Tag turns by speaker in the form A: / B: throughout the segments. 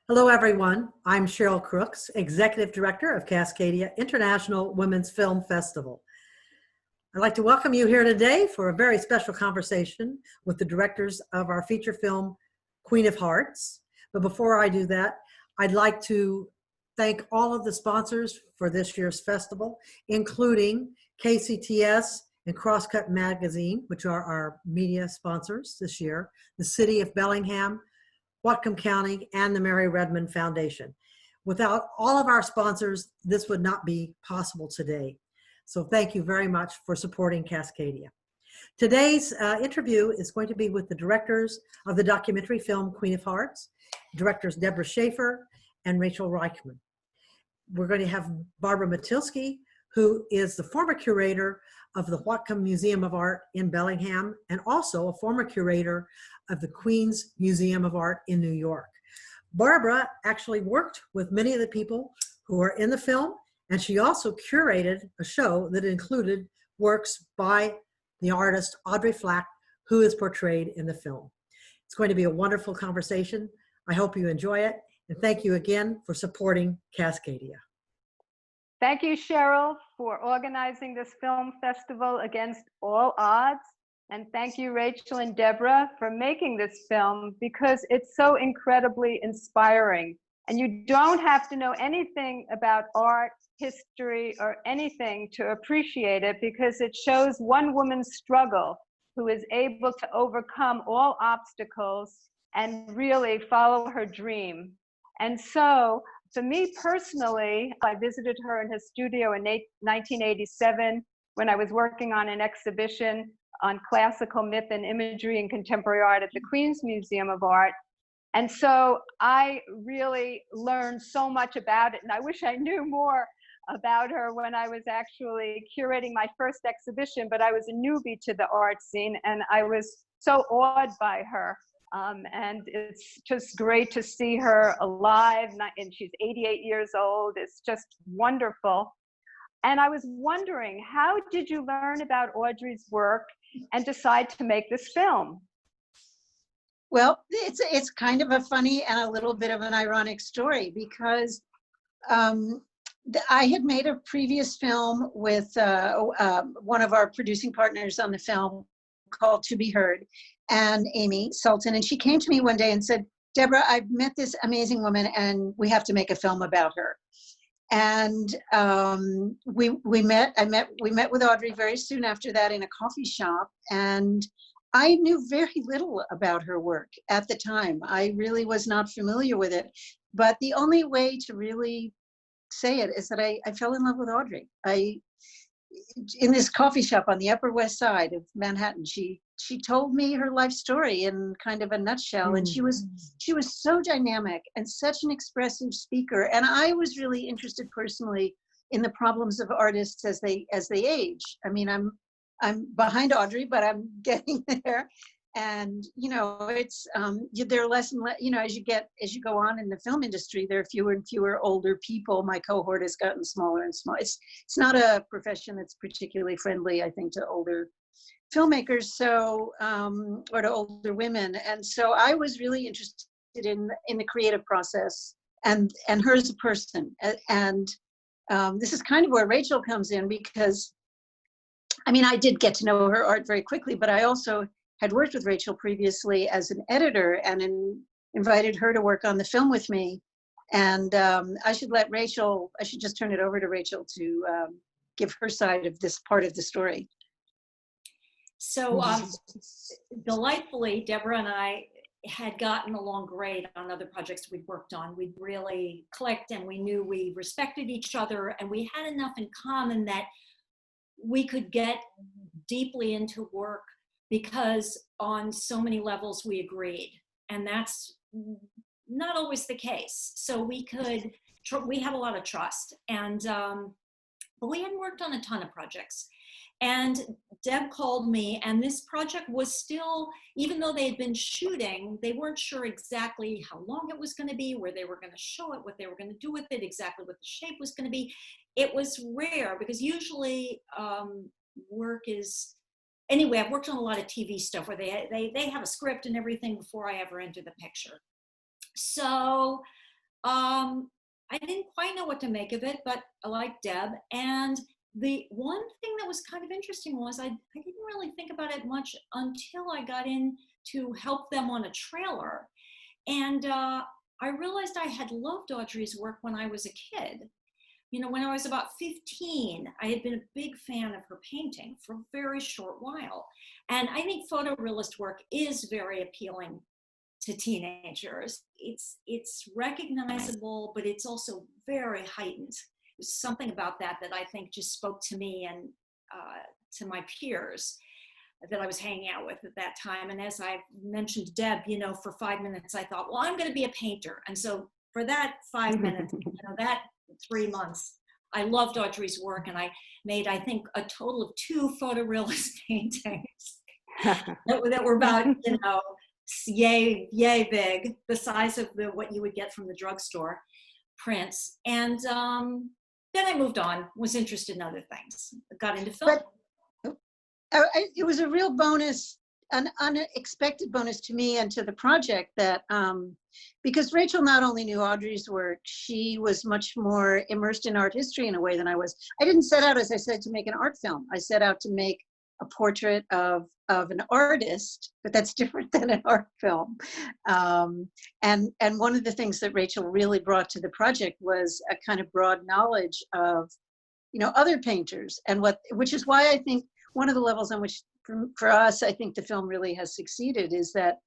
A: Hello, everyone. I'm Cheryl Crooks, Executive Director of Cascadia International Women's Film Festival. I'd like to welcome you here today for a very special conversation with the directors of our feature film, Queen of Hearts. But before I do that, I'd like to thank all of the sponsors for this year's festival, including KCTS and Crosscut Magazine, which are our media sponsors this year, the City of Bellingham, Whatcom County, and the Mary Redmond Foundation. Without all of our sponsors, this would not be possible today. So thank you very much for supporting Cascadia. Today's interview is going to be with the directors of the documentary film Queen of Hearts, directors Deborah Shaffer and Rachel Reichman. We're going to have Barbra Matilsky, who is the former curator of the Whatcom Museum of Art in Bellingham and also a former curator of the Queen's Museum of Art in New York. Barbra actually worked with many of the people who are in the film, and she also curated a show that included works by the artist Audrey Flack, who is portrayed in the film. It's going to be a wonderful conversation. I hope you enjoy it, and thank you again for supporting Cascadia.
B: Thank you, Cheryl, for organizing this film festival against all odds. And thank you, Rachel and Deborah, for making this film because it's so incredibly inspiring. And you don't have to know anything about art, history, or anything to appreciate it because it shows one woman's struggle who is able to overcome all obstacles and really follow her dream. And so, for me personally, I visited her in her studio in 1987 when I was working on an exhibition on classical myth and imagery and contemporary art at the Queen's Museum of Art. And so I really learned so much about it, and I wish I knew more about her when I was actually curating my first exhibition, but I was a newbie to the art scene, and I was so awed by her. And it's just great to see her alive, and she's 88 years old. It's just wonderful. And I was wondering, how did you learn about Audrey's work and decide to make this film?
C: Well, it's kind of a funny and a little bit of an ironic story because I had made a previous film with one of our producing partners on the film called To Be Heard, and Amy Sultan, and she came to me one day and said, Deborah, I've met this amazing woman and we have to make a film about her. And we met with Audrey very soon after that in a coffee shop, and I knew very little about her work at the time. I really was not familiar with it, but the only way to really say it is that I fell in love with Audrey. In this coffee shop on the Upper West Side of Manhattan, she told me her life story in kind of a nutshell, and she was so dynamic and such an expressive speaker. And I was really interested personally in the problems of artists as they age. I mean, I'm behind Audrey, but I'm getting there. And it's there are less and less. As you go on in the film industry, there are fewer and fewer older people. My cohort has gotten smaller and smaller. It's not a profession that's particularly friendly, I think, to older filmmakers, so or to older women. And so I was really interested in the creative process and her as a person. And this is kind of where Rachel comes in because, I mean, I did get to know her art very quickly, but I also had worked with Rachel previously as an editor and invited her to work on the film with me. And I should just turn it over to Rachel to give her side of this part of the story.
D: So delightfully, Deborah and I had gotten along great on other projects we'd worked on. We'd really clicked and we knew we respected each other and we had enough in common that we could get deeply into work because on so many levels we agreed. And that's not always the case. So we had a lot of trust, and but we hadn't worked on a ton of projects. And Deb called me, and this project was still, even though they had been shooting, they weren't sure exactly how long it was going to be, where they were going to show it, what they were going to do with it, exactly what the shape was going to be. It was rare because usually work is, anyway, I've worked on a lot of TV stuff where they have a script and everything before I ever enter the picture. So I didn't quite know what to make of it, but I like Deb. And the one thing that was kind of interesting was I didn't really think about it much until I got in to help them on a trailer. And I realized I had loved Audrey's work when I was a kid. You know, when I was about 15, I had been a big fan of her painting for a very short while. And I think photorealist work is very appealing to teenagers. It's recognizable, but it's also very heightened. There's something about that that I think just spoke to me and to my peers that I was hanging out with at that time. And as I mentioned to Deb, you know, for 5 minutes, I thought, well, I'm going to be a painter. And so for that 5 minutes, you know, that 3 months, I loved Audrey's work, and I made, I think, a total of 2 photorealist paintings that were about, you know, yay big, the size of what you would get from the drugstore prints. And then I moved on, was interested in other things, got into film.
C: It was a real bonus, an unexpected bonus to me and to the project that, because Rachel not only knew Audrey's work, she was much more immersed in art history in a way than I was. I didn't set out, as I said, to make an art film. I set out to make a portrait of an artist, but that's different than an art film. And one of the things that Rachel really brought to the project was a kind of broad knowledge of, you know, other painters, and which is why I think one of the levels on which, for us, I think the film really has succeeded is that,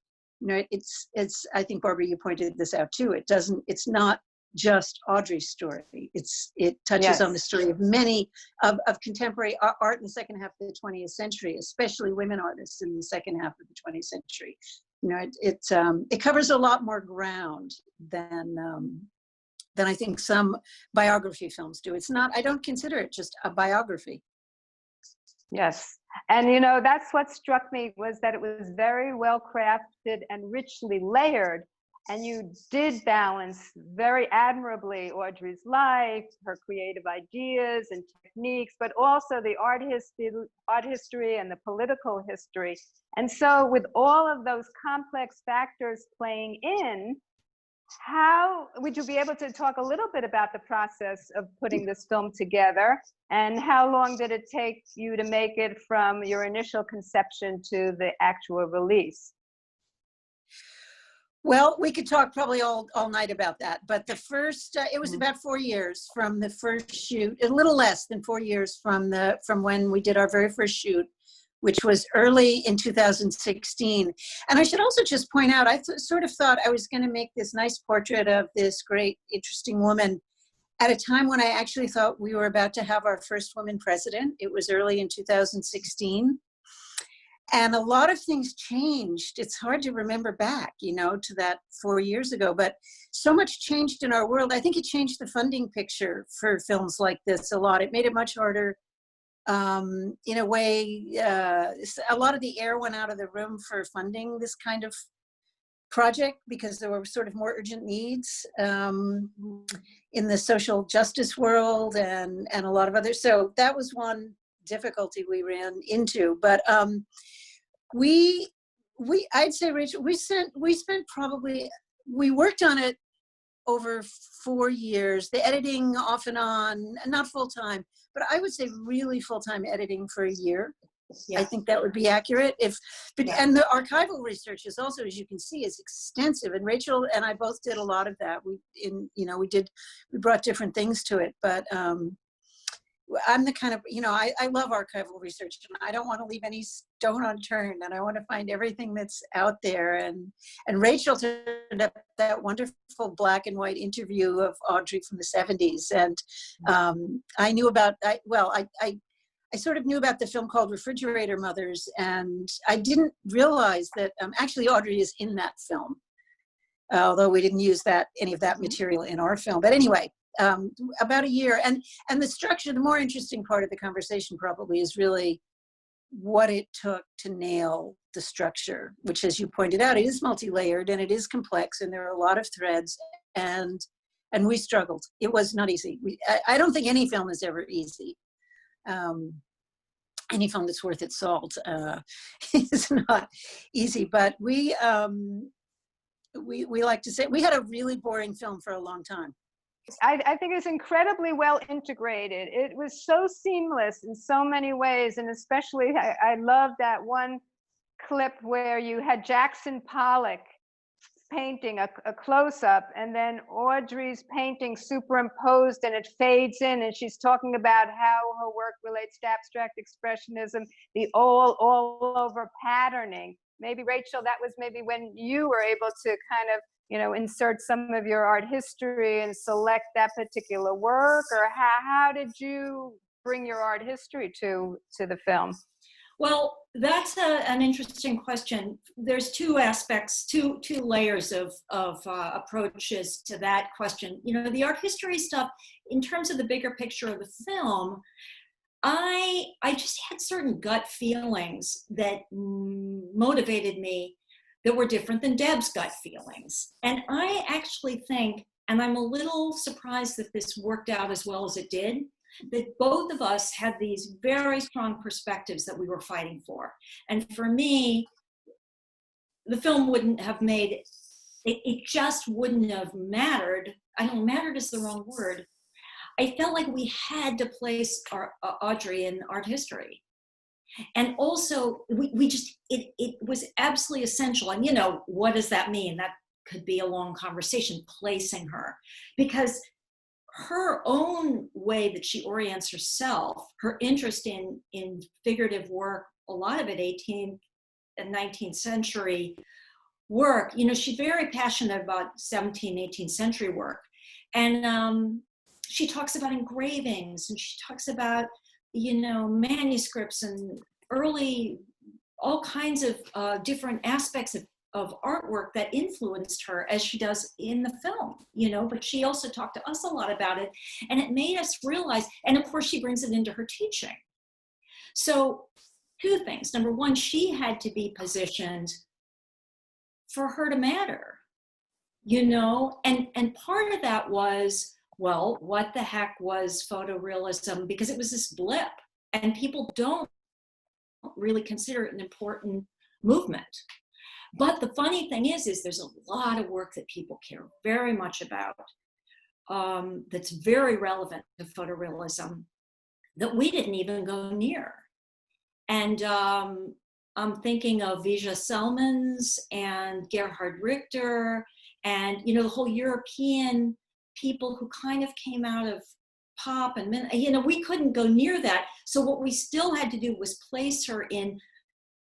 C: you know, it's, I think, Barbara, you pointed this out too. It's not just Audrey's story. It touches on the story of many of contemporary art in the second half of the 20th century, especially women artists in the second half of the 20th century. You know, it covers a lot more ground than I think some biography films do. It's not, I don't consider it just a biography.
B: Yes. And, you know, that's what struck me, was that it was very well crafted and richly layered. And you did balance very admirably Audrey's life, her creative ideas and techniques, but also the art history and the political history. And so with all of those complex factors playing in, how would you be able to talk a little bit about the process of putting this film together, and how long did it take you to make it from your initial conception to the actual release?
C: Well, we could talk probably all night about that, but the first, it was about 4 years from the first shoot, a little less than 4 years from when we did our very first shoot, which was early in 2016. And I should also just point out, I sort of thought I was going to make this nice portrait of this great, interesting woman at a time when I actually thought we were about to have our first woman president. It was early in 2016. And a lot of things changed. It's hard to remember back, you know, to that 4 years ago, but so much changed in our world. I think it changed the funding picture for films like this a lot. It made it much harder. In a way, a lot of the air went out of the room for funding this kind of project, because there were sort of more urgent needs in the social justice world and a lot of others. So that was one difficulty we ran into. But I'd say, Rachel, we spent probably, we worked on it over 4 years, the editing off and on, not full time, but I would say really full-time editing for a year. Yeah. I think that would be accurate. And the archival research is also, as you can see, is extensive. And Rachel and I both did a lot of that. We brought different things to it, but I'm the kind of, you know, I love archival research, and I don't want to leave any stone unturned, and I want to find everything that's out there. And Rachel turned up that wonderful black and white interview of Audrey from the 70s. And I knew about, I sort of knew about the film called Refrigerator Mothers, and I didn't realize that actually Audrey is in that film, although we didn't use any of that material in our film. But anyway, about a year. And the structure, the more interesting part of the conversation probably is really what it took to nail the structure, which, as you pointed out, it is multi-layered and it is complex, and there are a lot of threads, and we struggled. It was not easy. I don't think any film is ever easy. Any film that's worth its salt is not easy, but we we like to say we had a really boring film for a long time.
B: I think it's incredibly well integrated. It was so seamless in so many ways, and especially I love that one clip where you had Jackson Pollock painting a close-up, and then Audrey's painting superimposed, and it fades in, and she's talking about how her work relates to abstract expressionism, the all over patterning. Maybe Rachel, that was maybe when you were able to kind of, you know, insert some of your art history and select that particular work, or how did you bring your art history to the film?
D: Well, that's an interesting question. There's two aspects, two layers of approaches to that question. You know, the art history stuff, in terms of the bigger picture of the film, I just had certain gut feelings that motivated me that were different than Deb's gut feelings. And I actually think, and I'm a little surprised that this worked out as well as it did, that both of us had these very strong perspectives that we were fighting for. And for me, the film wouldn't have made, it just wouldn't have mattered. I know mattered is the wrong word. I felt like we had to place our Audrey in art history. And also, we just, it was absolutely essential. And you know, what does that mean? That could be a long conversation, placing her. Because her own way that she orients herself, her interest in figurative work, a lot of it 18th and 19th century work, you know, she's very passionate about 17th, 18th century work. And she talks about engravings, and she talks about, you know, manuscripts and early, all kinds of different aspects of artwork that influenced her, as she does in the film, you know, but she also talked to us a lot about it, and it made us realize, and of course she brings it into her teaching. So two things. Number one, she had to be positioned for her to matter, you know, and part of that was, well, what the heck was photorealism? Because it was this blip, and people don't really consider it an important movement. But the funny thing is there's a lot of work that people care very much about that's very relevant to photorealism that we didn't even go near. And I'm thinking of Vija Selmans and Gerhard Richter, and, you know, the whole European people who kind of came out of pop, and, you know, we couldn't go near that. So what we still had to do was place her in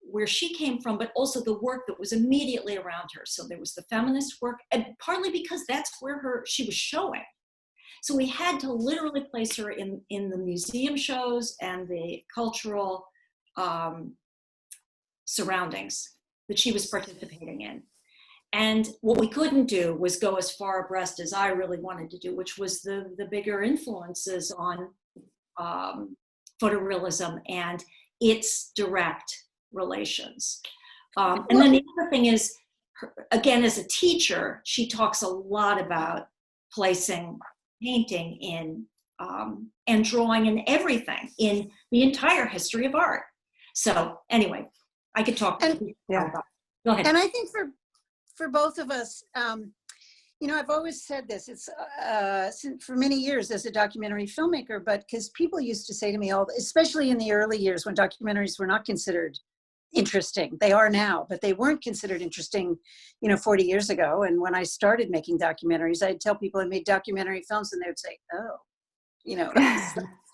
D: where she came from, but also the work that was immediately around her. So there was the feminist work, and partly because that's where she was showing. So we had to literally place her in the museum shows and the cultural surroundings that she was participating in. And what we couldn't do was go as far abreast as I really wanted to do, which was the bigger influences on photorealism and its direct relations. And then the other thing is, again, as a teacher, she talks a lot about placing painting in and drawing and everything in the entire history of art. So anyway, I could talk.
B: Yeah.
D: Go ahead.
C: And I think for both of us, you know, I've always said this, it's for many years as a documentary filmmaker, but because people used to say to me, especially in the early years when documentaries were not considered interesting. They are now, but they weren't considered interesting, you know, 40 years ago. And when I started making documentaries, I'd tell people I made documentary films, and they would say, oh, you know,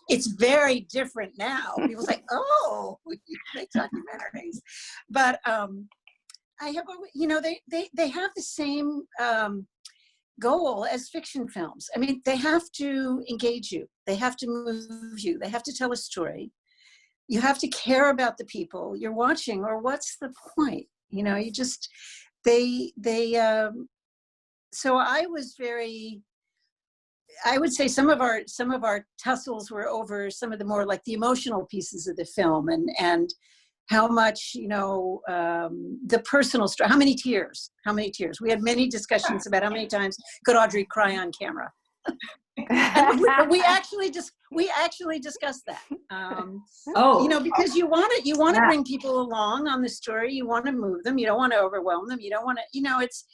C: it's very different now. People say, oh, you make documentaries. But I have, you know, they have the same goal as fiction films. I mean, they have to engage you. They have to move you. They have to tell a story. You have to care about the people you're watching, or what's the point? You know, you just, so I was very, I would say some of our tussles were over some of the more like the emotional pieces of the film, and how much, you know, the personal story, how many tears? We had many discussions about how many times could Audrey cry on camera, And we actually discussed that.
D: Oh,
C: You know, because you want to
B: Yeah.
C: bring people along on the story. You want to move them. You don't want to overwhelm them. You don't want to, you know, it's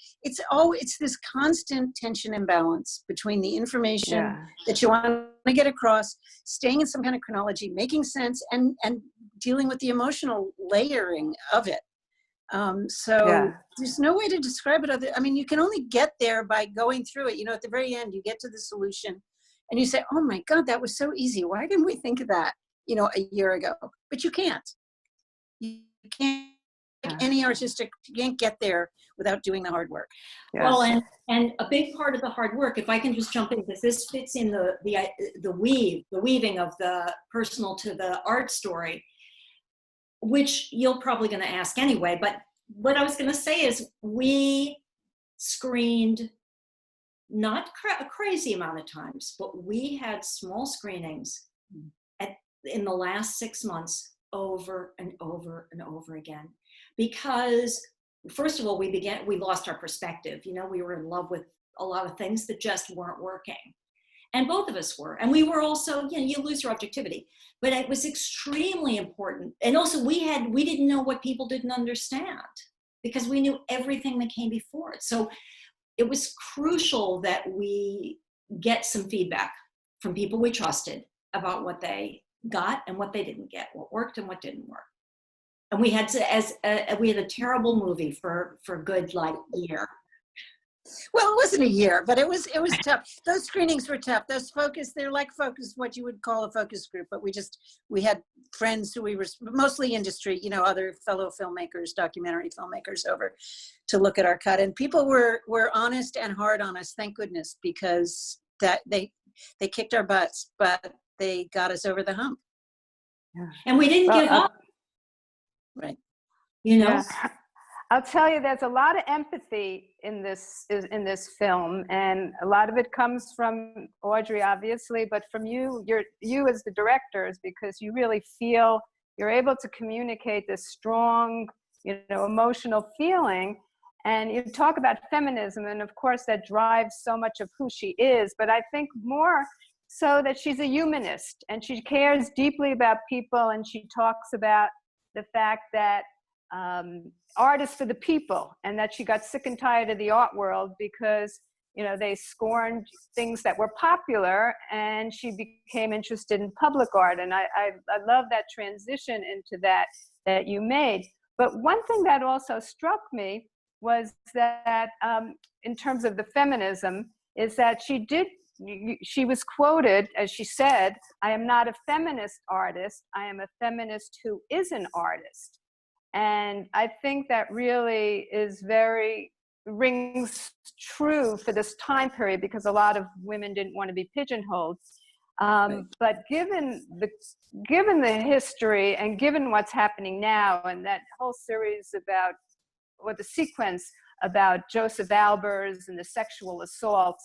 C: this constant tension and balance between the information
B: Yeah.
C: that you want to get across, staying in some kind of chronology, making sense, and dealing with the emotional layering of it. So
B: Yeah.
C: there's no way to describe it I mean, you can only get there by going through it. You know, at the very end, you get to the solution and you say, oh my God, that was so easy. Why didn't we think of that, you know, a year ago? But you can't. You can't, like any artistic, you can't get there without doing the hard work.
D: well, and a big part of the hard work, if I can just jump in, because this fits in the weaving of the personal to the art story, which you're probably going to ask anyway. But what I was going to say is we screened not a crazy amount of times, but we had small screenings in the last 6 months over and over and over again. Because first of all, we lost our perspective. You know, we were in love with a lot of things that just weren't working. And both of us were. And we were also, you know, you lose your objectivity. But it was extremely important. And also we didn't know what people didn't understand because we knew everything that came before it. So it was crucial that we get some feedback from people we trusted about what they got and what they didn't get, what worked and what didn't work. And we had we had a terrible movie for a good like year.
C: Well, it wasn't a year, but it was tough. Those screenings were tough. They're like focus, what you would call a focus group, but we had friends who we were mostly industry, you know, other fellow filmmakers, documentary filmmakers over to look at our cut. And people were honest and hard on us, thank goodness, because that they kicked our butts, but they got us over the hump.
B: Yeah.
D: And we didn't give up.
C: Right.
D: You know?
B: Yeah. I'll tell you, there's a lot of empathy in this film, and a lot of it comes from Audrey, obviously, but from you as the directors, because you really feel you're able to communicate this strong, you know, emotional feeling. And you talk about feminism, and of course that drives so much of who she is, but I think more so that she's a humanist and she cares deeply about people, and she talks about the fact that art is for the people, and that she got sick and tired of the art world because, you know, they scorned things that were popular, and she became interested in public art. And I love that transition into that you made. But one thing that also struck me was that in terms of the feminism is that she was quoted, as she said, "I am not a feminist artist, I am a feminist who is an artist." And I think that really rings true for this time period, because a lot of women didn't want to be pigeonholed. But given the history and given what's happening now, and that whole series about, or the sequence about Joseph Albers and the sexual assault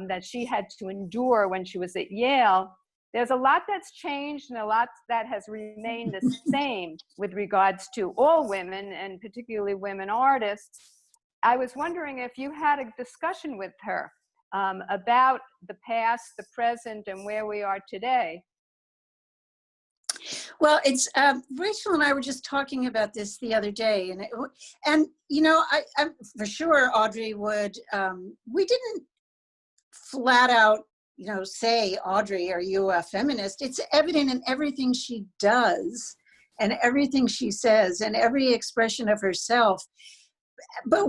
B: that she had to endure when she was at Yale, there's a lot that's changed and a lot that has remained the same with regards to all women, and particularly women artists. I was wondering if you had a discussion with her about the past, the present, and where we are today.
C: Well, it's Rachel and I were just talking about this the other day, and you know, I'm for sure Audrey would. We didn't flat out, you know, say, Audrey, are you a feminist? It's evident in everything she does and everything she says and every expression of herself. But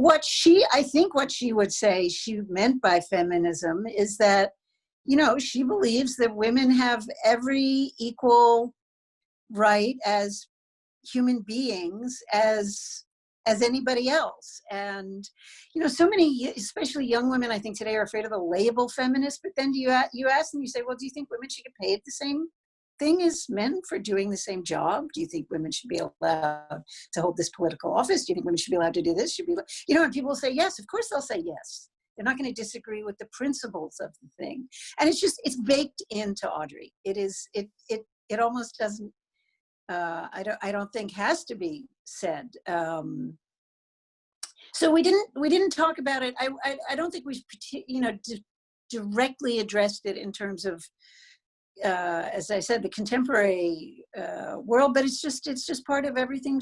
C: I think what she would say she meant by feminism is that, you know, she believes that women have every equal right as human beings as anybody else. And, you know, so many, especially young women, I think today, are afraid of the label feminist. But then you ask them, you say, well, do you think women should get paid the same thing as men for doing the same job? Do you think women should be allowed to hold this political office? Do you think women should be allowed to do this? You know, and people will say yes. Of course they'll say yes. They're not going to disagree with the principles of the thing. And it's baked into Audrey. It almost doesn't, I don't think has to be said. So we didn't talk about it. I don't think we, you know, directly addressed it in terms of, as I said, the contemporary world, but it's just part of everything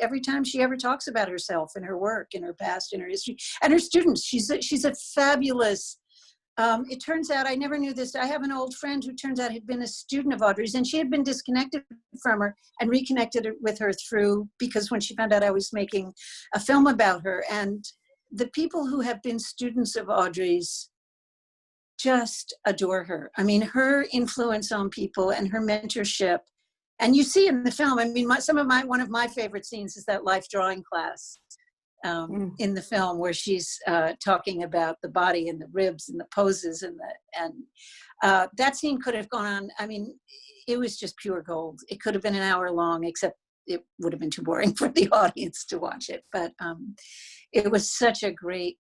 C: every time she ever talks about herself and her work and her past and her history and her students. She's a fabulous, it turns out, I never knew this, I have an old friend who turns out had been a student of Audrey's, and she had been disconnected from her and reconnected with her because when she found out I was making a film about her, and the people who have been students of Audrey's just adore her. I mean, her influence on people and her mentorship, and you see in the film, I mean, one of my favorite scenes is that life drawing class in the film where she's talking about the body and the ribs and the poses and that scene could have gone on. I mean, it was just pure gold. It could have been an hour long, except it would have been too boring for the audience to watch it. But it was such a great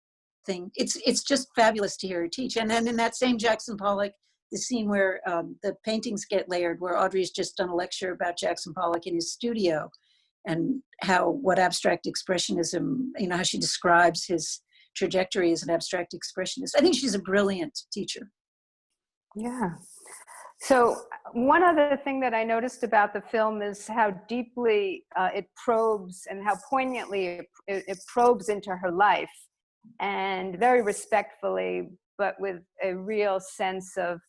C: thing. It's just fabulous to hear her teach. And then in that same Jackson Pollock, the scene where the paintings get layered, where Audrey's just done a lecture about Jackson Pollock in his studio and what abstract expressionism, how she describes his trajectory as an abstract expressionist. I think she's a brilliant teacher.
B: Yeah. So one other thing that I noticed about the film is how deeply it probes and how poignantly it probes into her life, and very respectfully, but with a real sense of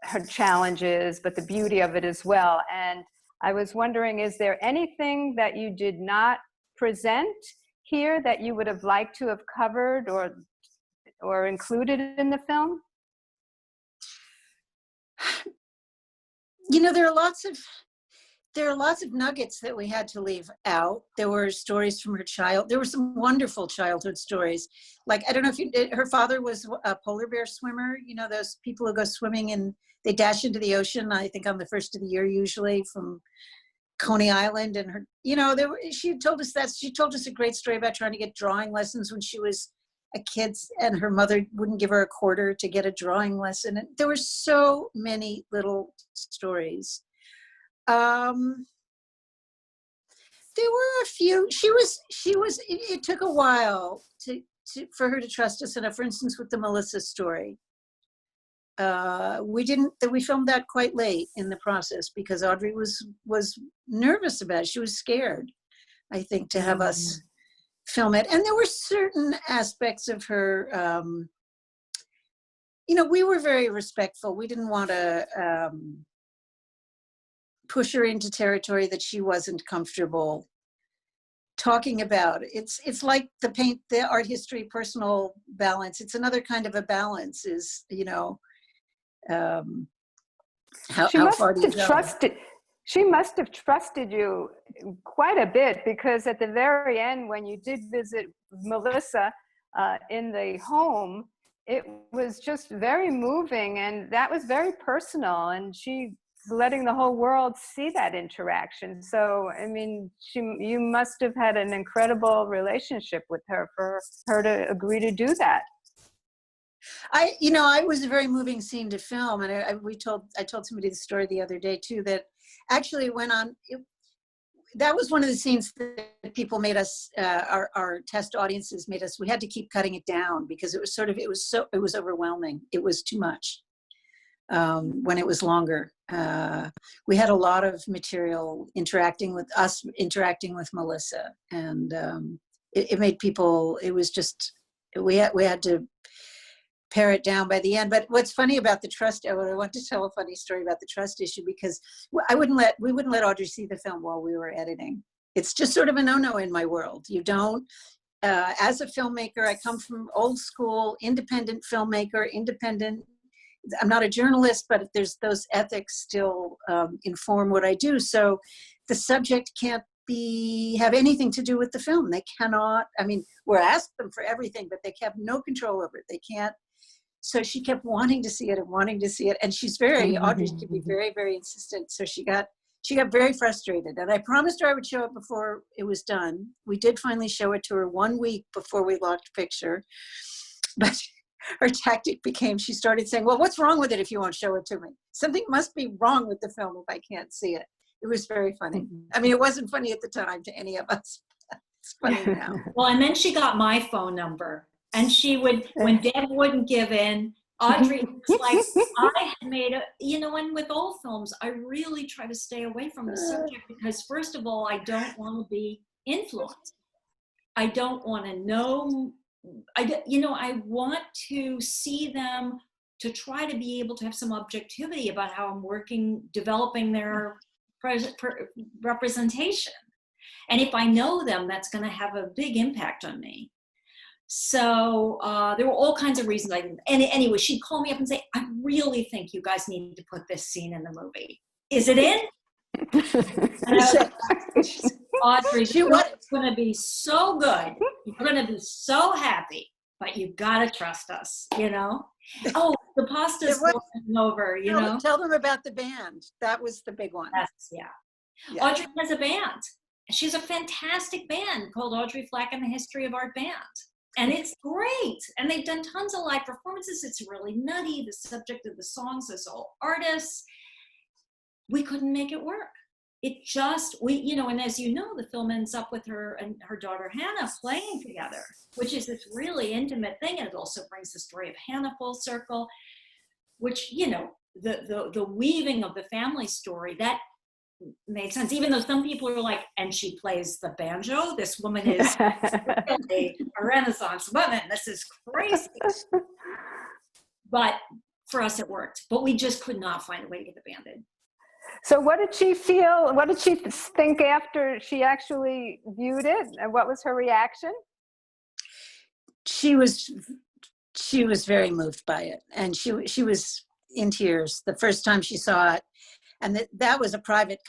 B: her challenges, but the beauty of it as well. And I was wondering, is there anything that you did not present here that you would have liked to have covered or included in the film?
C: There are lots of nuggets that we had to leave out. There were stories from her there were some wonderful childhood stories. Like, I don't know if her father was a polar bear swimmer. Those people who go swimming and they dash into the ocean, I think on the first of the year, usually from Coney Island. And she told us that. She told us a great story about trying to get drawing lessons when she was a kid, and her mother wouldn't give her a quarter to get a drawing lesson. And there were so many little stories. There were a few. It took a while for her to trust us enough. For instance, with the Melissa story, we filmed that quite late in the process because Audrey was nervous about it. She was scared, I think, to have us film it. And there were certain aspects of her, we were very respectful. We didn't want to push her into territory that she wasn't comfortable talking about. It's like the art history personal balance. It's another kind of a balance, is how far do you go?
B: She must have trusted you quite a bit, because at the very end, when you did visit Melissa in the home, it was just very moving, and that was very personal, and she letting the whole world see that interaction. So, I mean, you must have had an incredible relationship with her for her to agree to do that.
C: It was a very moving scene to film, and I told somebody the story the other day too, that actually went on. That was one of the scenes that people made us, our test audiences made us. We had to keep cutting it down because it was overwhelming. It was too much when it was longer. We had a lot of material interacting with Melissa, and it made people. It was just we had to pare it down by the end. But what's funny about the trust, I want to tell a funny story about the trust issue, because we wouldn't let Audrey see the film while we were editing. It's just sort of a no-no in my world. You don't, as a filmmaker, I come from old school, independent filmmaker, I'm not a journalist, but there's those ethics still inform what I do. So the subject can't have anything to do with the film. They cannot, we're asked them for everything, but they have no control over it. They can't. So she kept wanting to see it. And she's Audrey can be very, very insistent. So she got very frustrated. And I promised her I would show it before it was done. We did finally show it to her 1 week before we locked picture. But her tactic became, she started saying, well, what's wrong with it if you won't show it to me? Something must be wrong with the film if I can't see it. It was very funny. It wasn't funny at the time to any of us. It's funny now.
D: Well, and then she got my phone number. And she would, when Deb wouldn't give in, Audrey was like, I had made a, and with all films, I really try to stay away from the subject because, first of all, I don't want to be influenced. I don't want to know, I want to see them, to try to be able to have some objectivity about how I'm working, developing their representation. And if I know them, that's going to have a big impact on me. So there were all kinds of reasons I didn't. And anyway, she'd call me up and say, I really think you guys need to put this scene in the movie. Is it in? And I was like, Audrey, it's going to be so good. You're going to be so happy, but you got to trust us, Oh, the pasta's over,
C: Tell them about the band. That was the big one.
D: Yes, yeah. Audrey has a band. She's a fantastic band called Audrey Flack and the History of Art Band. And it's great. And they've done tons of live performances. It's really nutty. The subject of the songs is all artists. We couldn't make it work. It just, and as you know, the film ends up with her and her daughter Hannah playing together, which is this really intimate thing. And it also brings the story of Hannah full circle, which, the weaving of the family story, that made sense, even though some people are like, and she plays the banjo. This woman is really a Renaissance woman. This is crazy. But for us, it worked. But we just could not find a way to get the band in.
B: So what did she feel? What did she think after she actually viewed it? And what was her reaction?
C: She was very moved by it. And she was in tears the first time she saw it. And that was a private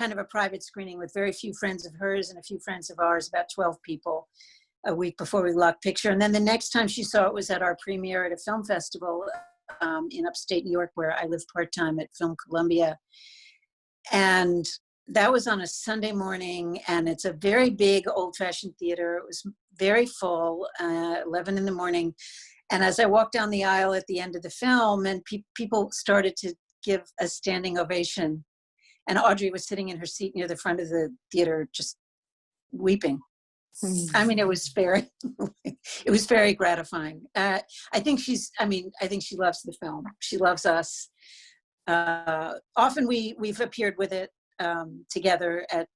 C: screening with very few friends of hers and a few friends of ours, about 12 people, a week before we locked picture. And then the next time she saw it was at our premiere at a film festival in upstate New York, where I live part-time at Film Columbia. And that was on a Sunday morning, and it's a very big old-fashioned theater. It was very full, 11 in the morning. And as I walked down the aisle at the end of the film, and people started to give a standing ovation, and Audrey was sitting in her seat near the front of the theater, just weeping. I mean, it was very gratifying. I think she loves the film. She loves us. Often we've appeared with it together at,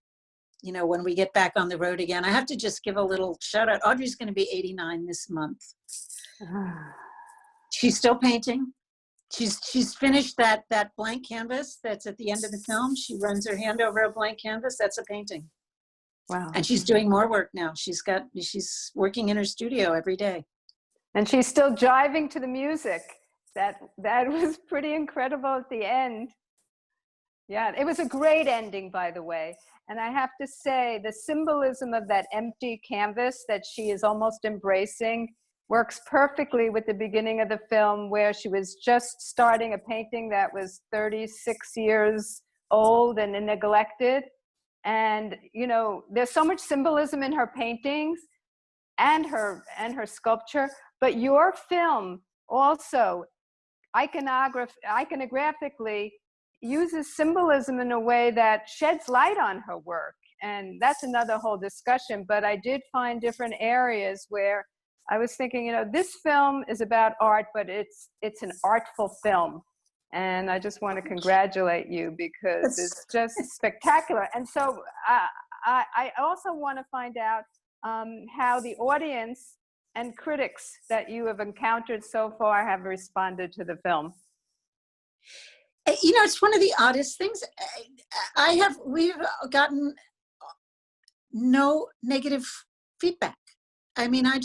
C: when we get back on the road again. I have to just give a little shout out. Audrey's going to be 89 this month. She's still painting. She's finished that blank canvas that's at the end of the film. She runs her hand over a blank canvas. That's a painting.
B: Wow.
C: And she's doing more work now. She's working in her studio every day.
B: And she's still jiving to the music. That was pretty incredible at the end. Yeah, it was a great ending, by the way. And I have to say, the symbolism of that empty canvas that she is almost embracing works perfectly with the beginning of the film, where she was just starting a painting that was 36 years old and neglected. And, there's so much symbolism in her paintings and her sculpture, but your film also iconographically uses symbolism in a way that sheds light on her work. And that's another whole discussion, but I did find different areas where I was thinking, this film is about art, but it's an artful film. And I just want to congratulate you because it's just spectacular. And so I also want to find out how the audience and critics that you have encountered so far have responded to the film.
C: It's one of the oddest things. We've gotten no negative feedback. I mean, I'm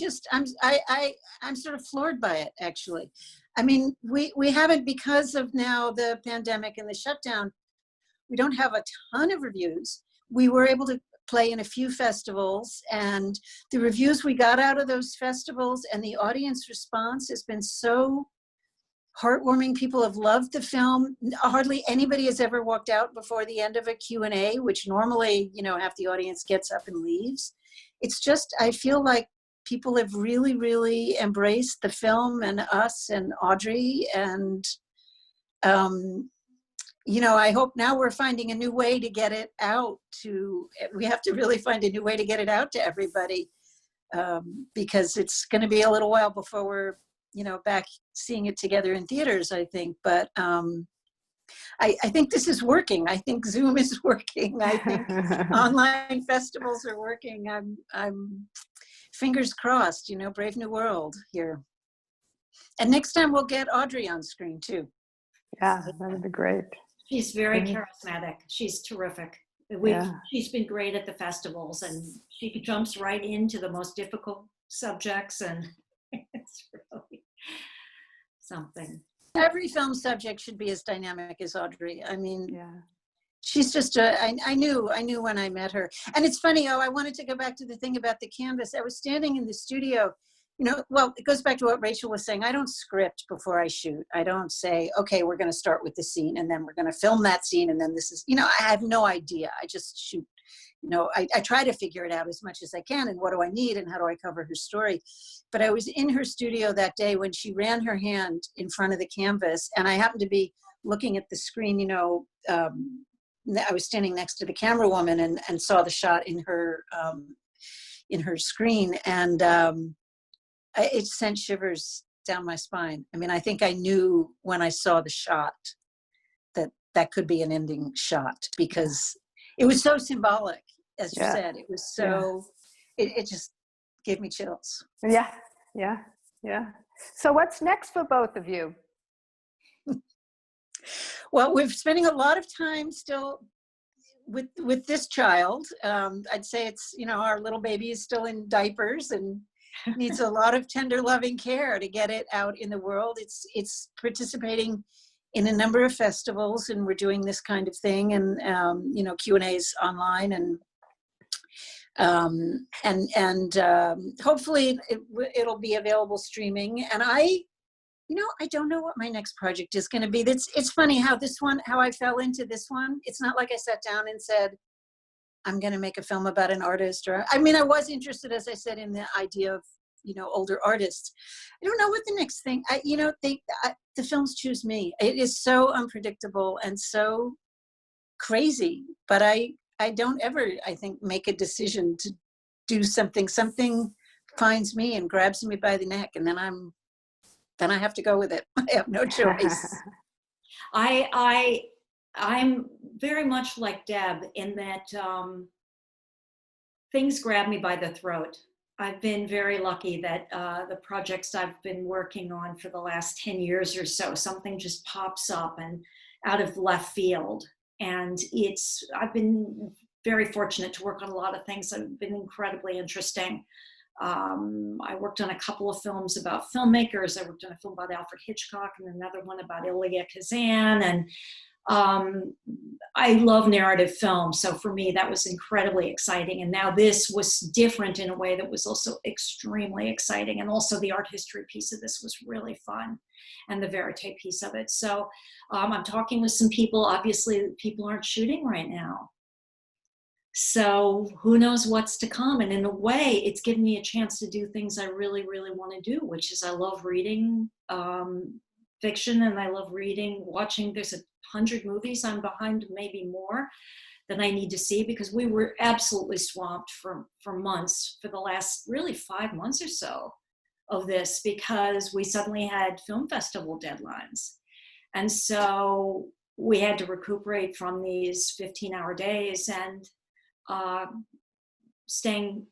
C: sort of floored by it, actually. I mean, we haven't, because of now the pandemic and the shutdown, we don't have a ton of reviews. We were able to play in a few festivals, and the reviews we got out of those festivals and the audience response has been so heartwarming. People have loved the film. Hardly anybody has ever walked out before the end of a Q&A, which normally, half the audience gets up and leaves. It's just, I feel like people have really, really embraced the film and us and Audrey. And, I hope now we're finding a new way to get it out we have to really find a new way to get it out to everybody. because it's going to be a little while before we're, back seeing it together in theaters, I think. But I think this is working. I think Zoom is working. I think online festivals are working. I'm fingers crossed, Brave New World here. And next time we'll get Audrey on screen too.
E: Yeah, that would be great.
D: She's very
E: Mhm.
D: charismatic. She's terrific.
E: Yeah.
D: She's been great at the festivals, and she jumps right into the most difficult subjects, and it's really something.
C: Every film subject should be as dynamic as Audrey. I mean,
E: Yeah.
C: she's just I knew when I met her. And it's funny, I wanted to go back to the thing about the canvas. I was standing in the studio, well, it goes back to what Rachel was saying. I don't script before I shoot. I don't say, okay, we're going to start with the scene and then we're going to film that scene. And then this is, I have no idea. I just shoot. I try to figure it out as much as I can. And what do I need and how do I cover her story? But I was in her studio that day when she ran her hand in front of the canvas, and I happened to be looking at the screen, I was standing next to the camera woman and saw the shot in her screen. And it sent shivers down my spine. I mean, I think I knew when I saw the shot that could be an ending shot, because it was so symbolic, as you said. It was so, it just gave me chills.
E: Yeah. So what's next for both of you?
C: Well, we're spending a lot of time still with this child. I'd say it's, our little baby is still in diapers and needs a lot of tender, loving care to get it out in the world. It's participating in a number of festivals, and we're doing this kind of thing, and Q&As online, and hopefully it'll be available streaming. And I don't know what my next project is going to be. It's funny how I fell into this one. It's not like I sat down and said, I'm going to make a film about an artist, I was interested, as I said, in the idea of, older artists. I don't know what the next thing, the films choose me. It is so unpredictable and so crazy, but I don't ever, I think, make a decision to do something. Something finds me and grabs me by the neck, and then I have to go with it. I have no choice.
D: I'm very much like Deb in that things grab me by the throat. I've been very lucky that the projects I've been working on for the last 10 years or so, something just pops up and out of left field. And I've been very fortunate to work on a lot of things that have been incredibly interesting. I worked on a couple of films about filmmakers. I worked on a film about Alfred Hitchcock and another one about Elia Kazan. And I love narrative film. So for me, that was incredibly exciting. And now this was different in a way that was also extremely exciting. And also the art history piece of this was really fun, and the verite piece of it. So I'm talking with some people. Obviously, people aren't shooting right now. So who knows what's to come. And in a way, it's given me a chance to do things I really, really want to do, which is I love reading fiction, and I love watching. There's 100 movies I'm behind, maybe more, than I need to see, because we were absolutely swamped for months, for the last really 5 months or so of this, because we suddenly had film festival deadlines. And so we had to recuperate from these 15-hour days, and staying,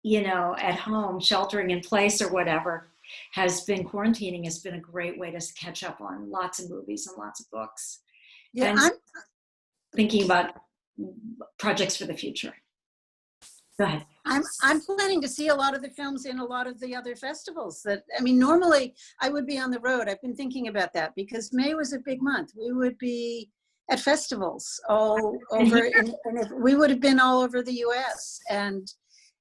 D: at home, sheltering in place or whatever, quarantining has been a great way to catch up on lots of movies and lots of books.
C: Yeah,
D: and I'm thinking about projects for the future. Go ahead.
C: I'm planning to see a lot of the films in a lot of the other festivals. Normally I would be on the road. I've been thinking about that, because May was a big month. We would be at festivals all over, and we would have been all over the US. And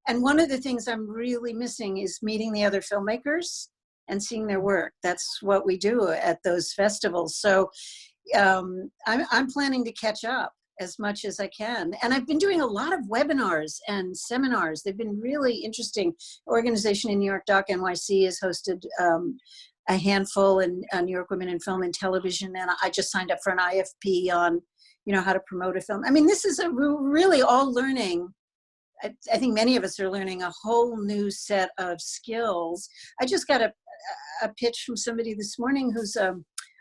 C: one of the things I'm really missing is meeting the other filmmakers and seeing their work. That's what we do at those festivals. So I'm planning to catch up as much as I can. And I've been doing a lot of webinars and seminars. They've been really interesting. Organization in New York, Doc NYC, has hosted a handful, in New York Women in Film and Television. And I just signed up for an IFP on, how to promote a film. This is we're really all learning I think many of us are learning a whole new set of skills. I just got a pitch from somebody this morning who's a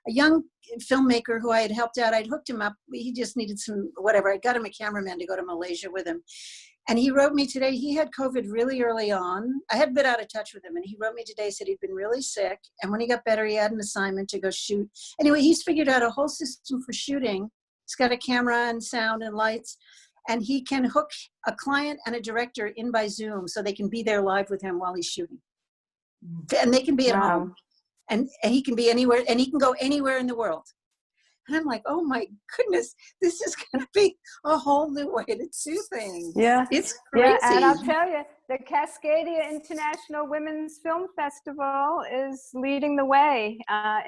C: young filmmaker who I had helped out. I'd hooked him up. He just needed some whatever. I got him a cameraman to go to Malaysia with him. And he wrote me today, he had COVID really early on. I had been out of touch with him, and he wrote me today, said he'd been really sick. And when he got better, he had an assignment to go shoot. Anyway, he's figured out a whole system for shooting. He's got a camera and sound and lights, and he can hook a client and a director in by Zoom so they can be there live with him while he's shooting. And they can be at home, and he can be anywhere, and he can go anywhere in the world. And I'm like, oh my goodness, this is going to be a whole new way to do things.
E: Yeah.
C: It's crazy.
E: Yeah, and I'll tell you, the Cascadia International Women's Film Festival is leading the way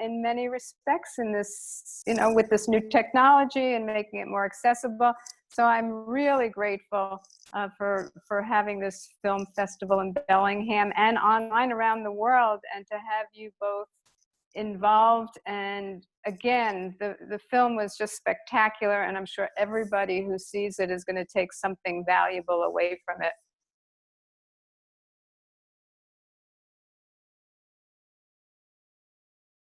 E: in many respects in this, you know, with this new technology and making it more accessible. So I'm really grateful for having this film festival in Bellingham and online around the world, and to have you both involved. And again, the film was just spectacular, and I'm sure everybody who sees it is going to take something valuable away from it.